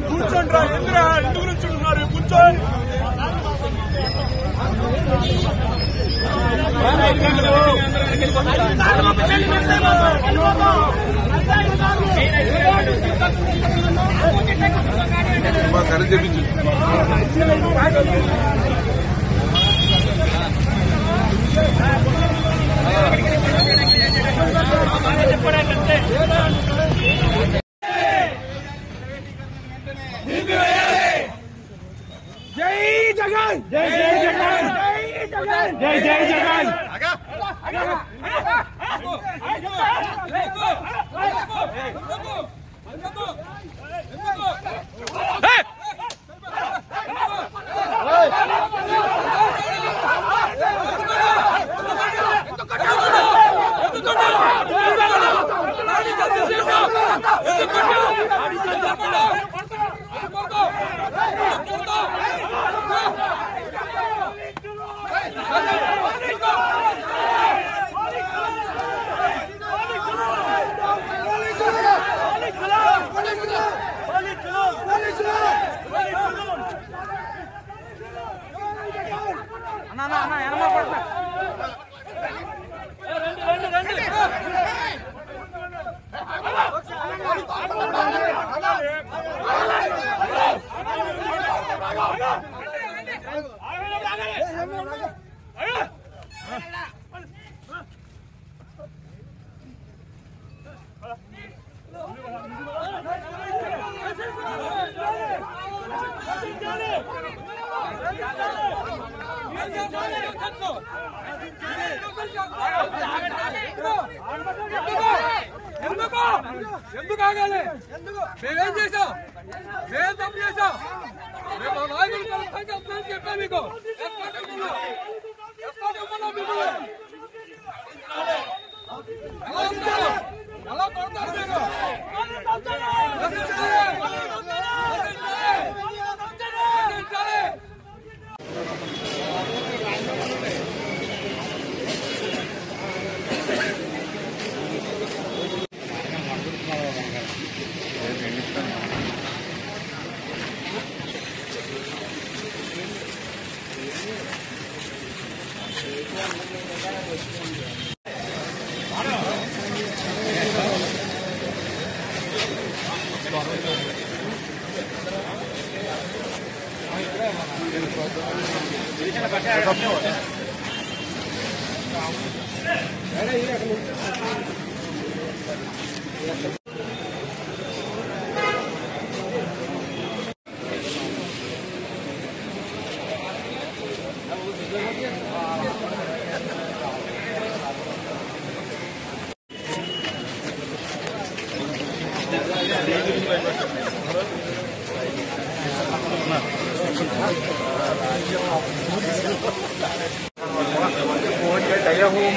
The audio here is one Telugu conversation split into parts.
కూర్చోండి రా ఎందుకు నుంచున్నారు కూర్చోండి కరెంట్ తెప్పించు జై జగన్ జై జై జగన్ జై జై జగన్ ఎందుకు ఆగాలి మేమేం చేసాం మేమేం తప్పు చేసాం మేము నాయకులు చెప్పాను మీకు ఎలా కొడతారు మీరు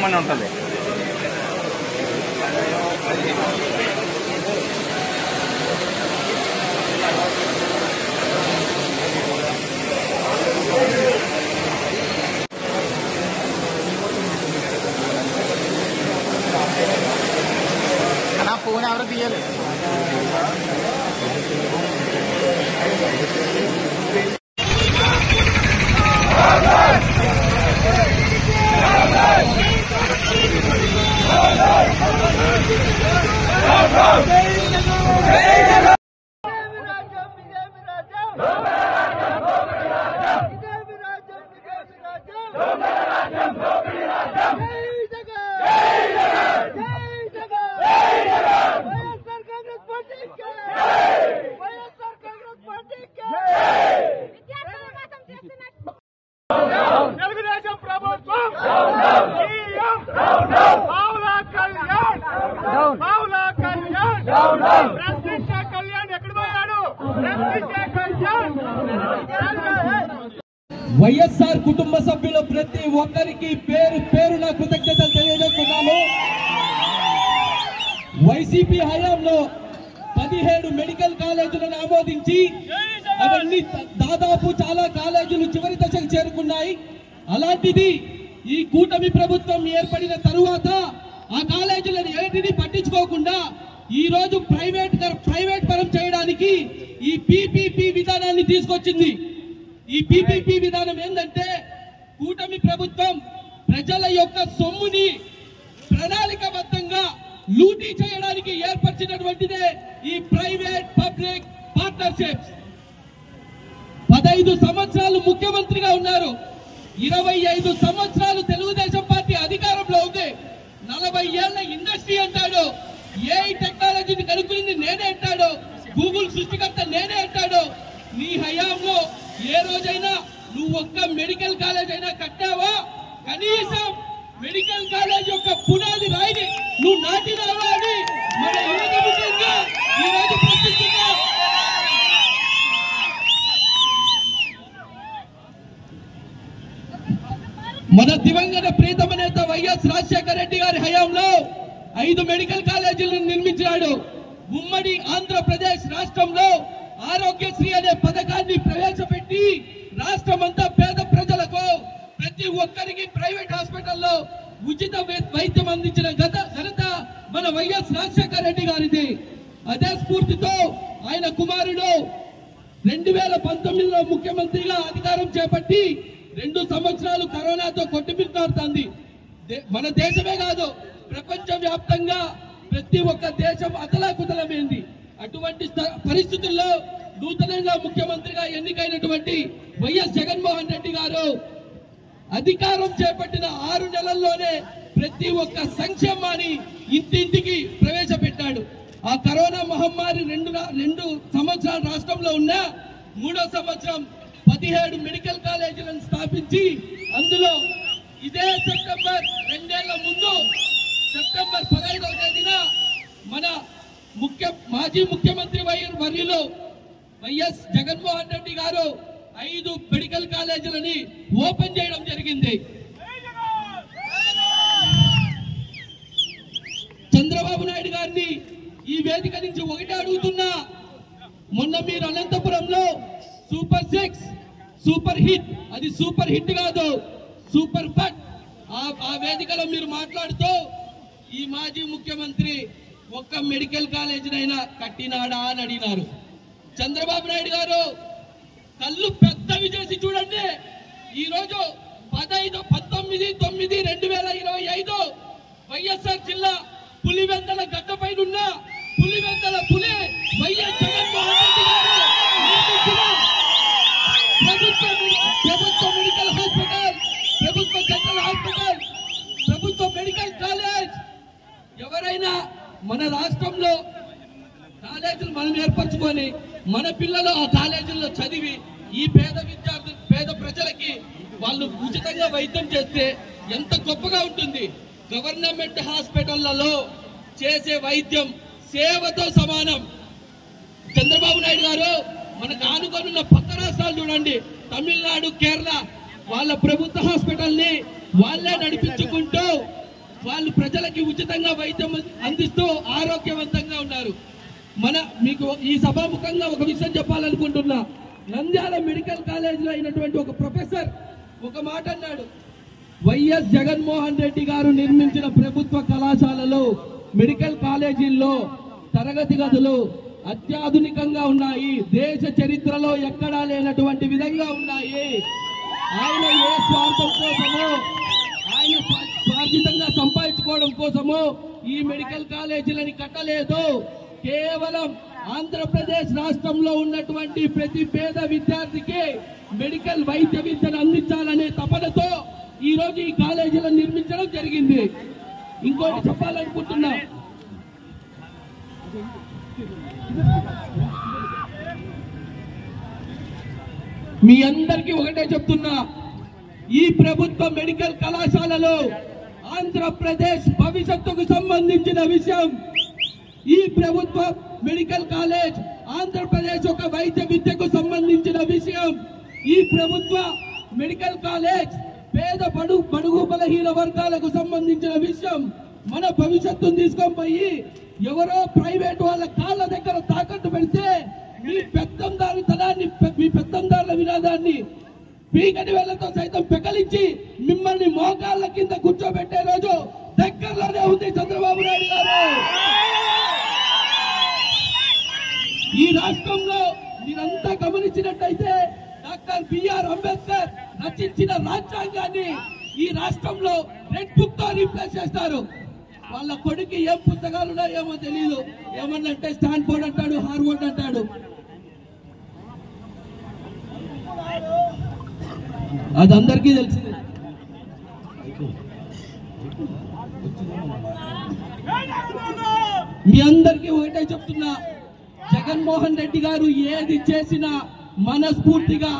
మన ఉంటుంది నా ఫోన్ ఎవరు తీయాలి కుటుంబ సభ్యులు ప్రతి ఒక్కరికి పేరు పేరున కృతజ్ఞతలు తెలియజేస్తున్నాము. వైసీపీ హయాంలో 17 మెడికల్ కాలేజీలను ఆమోదించి అవన్నీ దాదాపు చాలా కాలేజీలు చివరి దశకు చేరుకున్నాయి. అలాంటిది ఈ కూటమి ప్రభుత్వం ఏర్పడిన తరువాత ఆ కాలేజీలను ఏటిని పట్టించుకోకుండా ఈ రోజు ప్రైవేట్ పరం చేయడానికి ఈ పీపీపీ విధానాన్ని తీసుకొచ్చింది. ఈ పీపీపీ విధానం ఏంటంటే కూటమి ప్రభుత్వం ప్రజల యొక్క సొమ్ముని ప్రణాళికబద్ధంగా లూటీ చేయడానికి ఏర్పరిచినటువంటిదే ఈ ప్రైవేట్ పబ్లిక్ పార్ట్నర్షిప్స్. 15 సంవత్సరాలు ముఖ్యమంత్రిగా ఉన్నారు. 25 సంవత్సరాలు తెలుగుదేశం పార్టీ అధికారంలో ఉంది. 40 ఏళ్ల ఇండస్ట్రీ అంటాడు. ఏఐ టెక్నాలజీని కనుక్కుంది నేనే అంటాడు. గూగుల్ సృష్టికర్త నేనే అంటాడు. నీ హయాంలో ఏ రోజైనా నువ్వు ఒక్క మెడికల్ కాలేజ్ అయినా కట్టావా? కనీసం మెడికల్ కాలేజ్ యొక్క పునాది రాయిని నువ్వు నాటినావా అని మన యువత ముఖ్యంగా ఈ రోజు ప్రశ్నిస్తున్నా. మన దివంగత ప్రీతమ నేత వైఎస్ రాజశేఖర రెడ్డి గారి హయాంలో 5 మెడికల్ కాలేజీలను నిర్మించాడు. ఉమ్మడి ఆంధ్రప్రదేశ్ రాష్ట్రంలో ఆరోగ్యశ్రీ అనే పథకాన్ని ప్రవేశపెట్టి రాష్ట్రమంతా పేద ప్రజలకు ప్రతి ఒక్కరికి ప్రైవేట్ హాస్పిటల్లో ఉచిత వైద్యం అందించిన ఘనత మన వైఎస్ రాజశేఖర రెడ్డి గారిది. అదే స్ఫూర్తితో ఆయన కుమారుడు 2019లో ముఖ్యమంత్రిగా అధికారం చేపట్టి 2 సంవత్సరాలు కరోనాతో కొట్టుమిట్టాడుతుంది. మన దేశమే కాదు ప్రపంచ వ్యాప్తంగా ప్రతి ఒక్క దేశం అతలాకుతలమైంది. అటువంటి పరిస్థితుల్లో నూతనంగా ముఖ్యమంత్రిగా ఎన్నికైనటువంటి వైఎస్ జగన్మోహన్ రెడ్డి గారు అధికారం చేపట్టిన 6 నెలల్లోనే ప్రతి ఒక్క సంక్షేమాన్ని ఇంటింటికి ప్రవేశపెట్టాడు. ఆ కరోనా మహమ్మారి 2 సంవత్సరాలు రాష్ట్రంలో ఉన్న 3వ సంవత్సరం 17 మెడికల్ కాలేజీలను స్థాపించి అందులో ఇదే సెప్టెంబర్ 2 ఏళ్ల ముందు సెప్టెంబర్ 15వ తేదీన మన మాజీ ముఖ్యమంత్రి వర్యులు వైఎస్ జగన్మోహన్ రెడ్డి గారు 5 మెడికల్ కాలేజీలని ఓపెన్ చేయడం జరిగింది. చంద్రబాబు నాయుడు గారిని ఈ వేదిక నుంచి ఒకటే అడుగుతున్నా. మొన్న మీరు అనంతపురంలో సూపర్ 6 సూపర్ హిట్, అది సూపర్ హిట్ కాదు సూపర్ ఫట్, ఆ వేదికలో మీరు మాట్లాడుతూ ఈ మాజీ ముఖ్యమంత్రి ఒక్క మెడికల్ కాలేజీనైనా కట్టినాడా అని అడిగినారు. చంద్రబాబు నాయుడు గారు కళ్ళు పెద్దవి చేసి చూడండి. ఈ రోజు 19/9/2025 వైఎస్ఆర్ జిల్లా పులివెందల గడ్డపైన ఉన్న పులివెందల పులి వైఎస్ జగన్మోహన్ రెడ్డి గారు ప్రభుత్వ మెడికల్ హాస్పిటల్, ప్రభుత్వ జనరల్ హాస్పిటల్, ప్రభుత్వ మెడికల్ కాలేజ్. ఎవరైనా మన రాష్ట్రంలో కాలేజీలు మనం ఏర్పరచుకొని మన పిల్లలు ఆ కాలేజీల్లో చదివి ఈ పేద ప్రజలకి వాళ్ళు ఉచితంగా వైద్యం చేస్తే ఎంత గొప్పగా ఉంటుంది. గవర్నమెంట్ హాస్పిటళ్లలో చేసే వైద్యం సేవతో సమానం. చంద్రబాబు నాయుడు గారు మనకు ఆనుకొనున్న పక్క రాష్ట్రాలు చూడండి, తమిళనాడు, కేరళ, వాళ్ళ ప్రభుత్వ హాస్పిటల్ని వాళ్ళే నడిపించుకుంటూ వాళ్ళు ప్రజలకి ఉచితంగా వైద్యం అందిస్తూ ఆరోగ్యవంతంగా ఉన్నారు. మీకు ఈ సభాముఖంగా ఒక విషయం చెప్పాలనుకుంటున్నా. నంద్యాల మెడికల్ కాలేజీలో అయినటువంటి ఒక ప్రొఫెసర్ ఒక మాట అన్నాడు. వైఎస్ జగన్మోహన్ రెడ్డి గారు నిర్మించిన ప్రభుత్వ కళాశాలలో మెడికల్ కాలేజీల్లో తరగతి గదులు అత్యాధునికంగా ఉన్నాయి, దేశ చరిత్రలో ఎక్కడా లేనటువంటి విధంగా ఉన్నాయి. ఆయన ఏ స్వార్థం కోసమో, ఆయన స్వార్థితంగా సంపాదించుకోవడం కోసమో ఈ మెడికల్ కాలేజీలని కట్టలేదు. కేవలం ఆంధ్రప్రదేశ్ రాష్ట్రంలో ఉన్నటువంటి ప్రతి పేద విద్యార్థికి మెడికల్ వైద్య విద్యను అందించాలనే తపనతో ఈ రోజు ఈ కాలేజీలను నిర్మించడం జరిగింది. ఇంకోటి చెప్పాలనుకుంటున్నా, మీ అందరికీ ఒకటే చెప్తున్నా, ఈ ప్రభుత్వ మెడికల్ కళాశాలలో ఆంధ్రప్రదేశ్ భవిష్యత్తుకు సంబంధించిన విషయం. ఈ ప్రభుత్వ మెడికల్ కాలేజ్ ఆంధ్రప్రదేశ్ ఒక వైద్య విద్యకు సంబంధించిన విషయం. ఈ ప్రభుత్వ మెడికల్ కాలేజ్ పేద బడుగు బలహీన వర్గాలకు సంబంధించిన విషయం. మన భవిష్యత్తును తీసుకొని పోయి ఎవరో ప్రైవేట్ వాళ్ళ కాళ్ళ దగ్గర తాకట్టు పెడితే మీ పెత్తందారుతనాన్ని, మీ పెత్తందారుల వినాదాన్ని పీకటి వేళ్లతో సైతం పెకలించి మిమ్మల్ని మోకాళ్ళ కింద కూర్చోబెట్టే రోజు దగ్గరలోనే ఉంది చంద్రబాబు నాయుడు గారు. ఈ రాష్ట్రంలో మీరంతా గమనించినట్టయితే డాక్టర్ బిఆర్ అంబేద్కర్ రచించిన రాజ్యాంగాన్ని ఈ రాష్ట్రంలో రెడ్ బుక్ తో రీప్లేస్ చేస్తారు. వాళ్ళ కొడుకు ఏం పుస్తకాలు ఉన్నాయో ఏమో తెలియదు. ఏమన్నంటే స్టాన్ఫోర్డ్ అంటాడు, హార్వర్డ్ అంటాడు. అది అందరికీ తెలిసింది. మీ అందరికీ ఒకటే చెప్తున్నా, జగన్మోహన్ రెడ్డి గారు ఏది చేసినా మనస్ఫూర్తిగా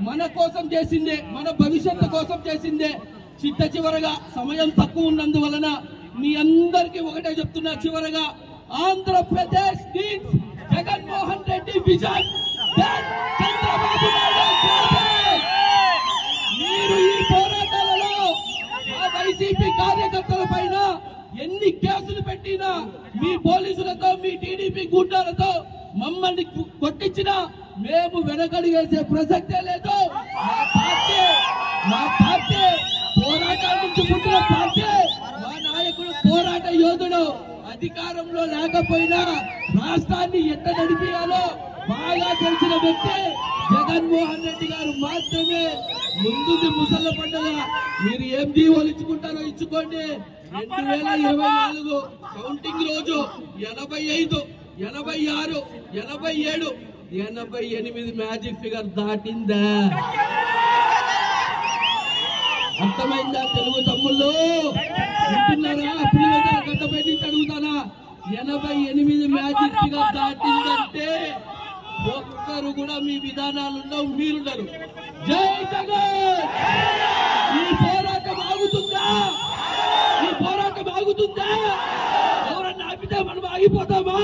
మన కోసం చేసిందే, మన భవిష్యత్తు కోసం చేసిందే. చిట్ట చివరగా సమయం తక్కువ ఉన్నందువలన మీ అందరికీ ఒకటే చెప్తున్నా, చివరగా ఆంధ్రప్రదేశ్ నీడ్స్ జగన్మోహన్ రెడ్డి విజన్. చంద్రబాబు నాయుడు మీరు ఈ పోరాటాలలో ఆ వైసీపీ కార్యకర్తల పైన ఎన్ని కేసులు పెట్టినా, మీ పోలీసులతో, మీ టీడీపీ గుండాలతో మమ్మల్ని కొట్టించినా మేము వెనకడి వేసే ప్రసక్తే లేదు. మా పార్టీ పోరాటాల నుంచి పుట్టిన పార్టీ. మా నాయకుడు పోరాట యోధుడు. అధికారంలో లేకపోయినా రాష్ట్రాన్ని ఎట్ట నడిపియాలో బాగా తెలిసిన వ్యక్తి జగన్మోహన్ రెడ్డి గారు మాత్రమే. ముందుది ముసళ్ళ పండుగ. మీరు ఏం జీవోలు ఇచ్చుకుంటారో ఇచ్చుకోండి. 2024 కౌంటింగ్ రోజు 85, 86, 87, 88 మ్యాజిక్ ఫిగర్ దాటిందా? అర్థమైందా తెలుగు తమ్ముళ్ళు? వింటున్నారా? పిల్లల గడ్డపై నుంచి అడుగుతానా? 88 మ్యాజిక్ ఫిగర్ దాటిందంటే ఒక్కరు కూడా మీ విధానాలుండవు, మీరుండరు. జై జగన్! ఈ పోరాటం ఆగుతుందా? ఈ పోరాటం ఆగుతుందా? ఎవరన్నా ఆపితే మనం ఆగిపోతామా?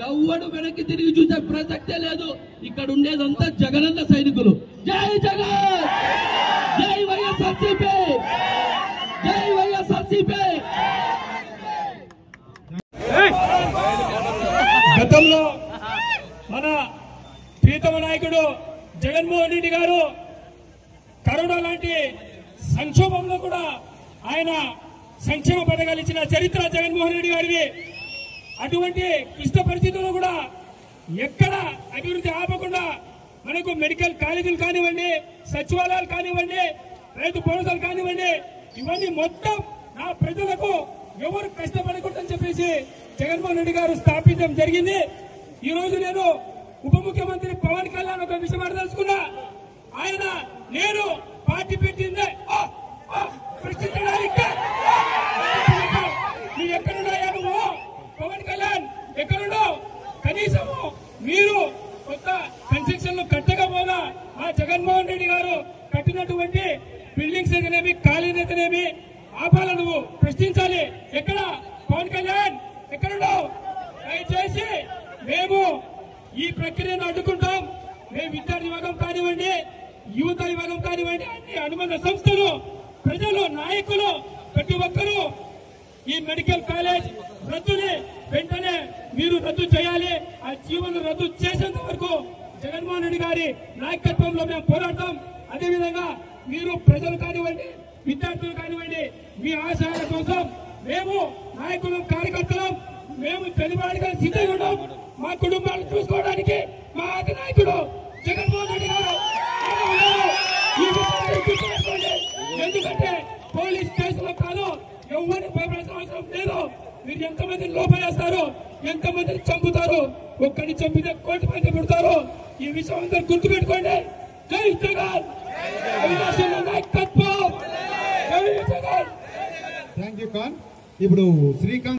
ఎవడు వెనక్కి తిరిగి చూసే ప్రసక్తే లేదు. ఇక్కడ ఉండేదంతా జగనన్న సైనికులు. జై జగన్! జై వైఎస్ఆర్సీపీ! జై వైఎస్ఆర్సీపీ! గతంలో మన ప్రీతమ నాయకుడు జగన్మోహన్ రెడ్డి గారు కరోనా లాంటి సంక్షోభంలో కూడా ఆయన సంక్షేమ పథకాలు ఇచ్చిన చరిత్ర జగన్మోహన్ రెడ్డి గారిది. అటువంటి క్లిష్ట పరిస్థితుల్లో కూడా ఎక్కడ అభివృద్ధి ఆపకుండా మనకు మెడికల్ కాలేజీలు కానివ్వండి, సచివాలయాలు కానివ్వండి, రైతు భరోసాలు కానివ్వండి, ఇవన్నీ మొత్తం నా ప్రజలకు ఎవరు కష్టపడకూడదని చెప్పేసి జగన్మోహన్ రెడ్డి గారు స్థాపించడం జరిగింది. ఈ రోజు నేను ఉప ముఖ్యమంత్రి పవన్ కళ్యాణ్ ఒక విషయం అడదలుచుకున్నా. ఆయన నేను పార్టీ పెట్టిందే ప్రశ్నించడానికి. నువ్వు ఎక్కడున్నాయా? నువ్వు పవన్ కళ్యాణ్ ఎక్కడున్నావు? కనీసము మీరు కొత్త కన్స్ట్రక్షన్లు కట్టకపోగా ఆ జగన్మోహన్ రెడ్డి గారు కట్టినటువంటి బిల్డింగ్స్ అయితేనేమి, ఖాళీలు అయితేనేమి ఆపాల నువ్వు ప్రశ్నించాలి. ఎక్కడ పవన్ కళ్యాణ్ ఎక్కడున్నావు? దయచేసి మేము ఈ ప్రక్రియను అడ్డుకుంటాం. మేము విద్యార్థి విభాగం కానివ్వండి, యువత విభాగం కానివ్వండి, అన్ని అనుబంధ సంస్థలు, ప్రజలు, నాయకులు ప్రతి ఒక్కరూ ఈ మెడికల్ కాలేజ్ రద్దుని వెంటనే మీరు రద్దు చేయాలి. ఆ జీవోను రద్దు చేసేంత వరకు జగన్మోహన్ రెడ్డి గారి నాయకత్వంలో మేము పోరాడతాం. అదేవిధంగా మీరు ప్రజలు కానివ్వండి, విద్యార్థులు కానివ్వండి, మీ ఆశయాల కోసం మేము నాయకులు, కార్యకర్తలు మేము చెలిబాటుగా సిద్ధంగా ఉన్నాం. మా కుటుంబాలను చూసుకోవడానికి మా అధినాయకుడు జగన్మోహన్ రెడ్డి గారు ఈ విషయాన్ని గుర్తుపెట్టుకోండి. ఎందుకంటే పోలీస్ కేసులో కాదు, ఎవరిని భయపడాల్సిన అవసరం లేదు. మీరు ఎంతమందిని లోపలేస్తారు, ఎంతమందిని చంపుతారు, ఒక్కడిని చంపితే 1 కోటి మంది పుడతారు. ఈ విషయం అందరూ గుర్తుపెట్టుకోండి. జై జగన్! నాయకత్వం! జై జగన్! Thank you Khan. ఇప్పుడు శ్రీకాంత్